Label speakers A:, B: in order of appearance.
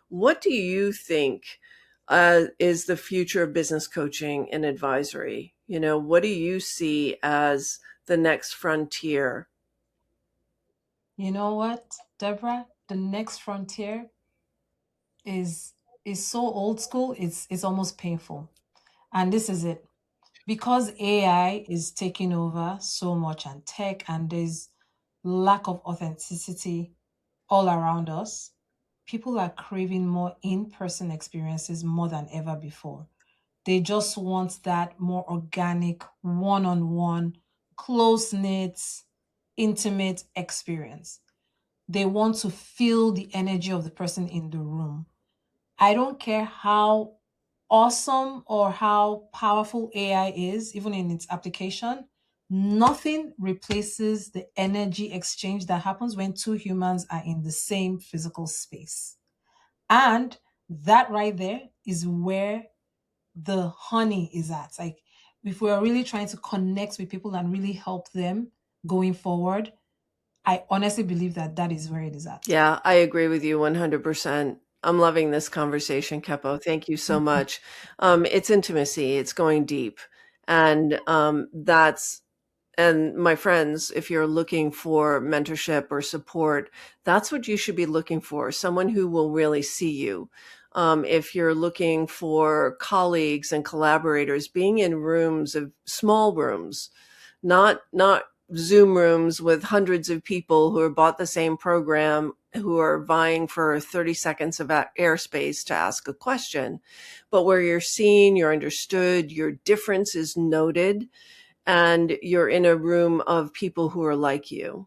A: What do you think is the future of business coaching and advisory? What do you see as the next frontier?
B: You know what, Deborah? The next frontier is is so old school, it's almost painful. And this is it. Because AI is taking over so much and tech and there's lack of authenticity all around us, people are craving more in-person experiences more than ever before. They just want that more organic, one-on-one, close-knit, intimate experience. They want to feel the energy of the person in the room. I don't care how awesome or how powerful AI is, even in its application, nothing replaces the energy exchange that happens when two humans are in the same physical space. And that right there is where the honey is at. Like, if we're really trying to connect with people and really help them going forward, I honestly believe that that is where it is at.
A: Yeah, I agree with you 100%. I'm loving this conversation, Kepo. Thank you so
B: Mhm.
A: much. It's intimacy, it's going deep. And and my friends, if you're looking for mentorship or support, that's what you should be looking for, someone who will really see you. If you're looking for colleagues and collaborators, being in rooms of small rooms, not Zoom rooms with hundreds of people who have bought the same program, who are vying for 30 seconds of airspace to ask a question, but where you're seen, you're understood, your difference is noted, and you're in a room of people who are like you.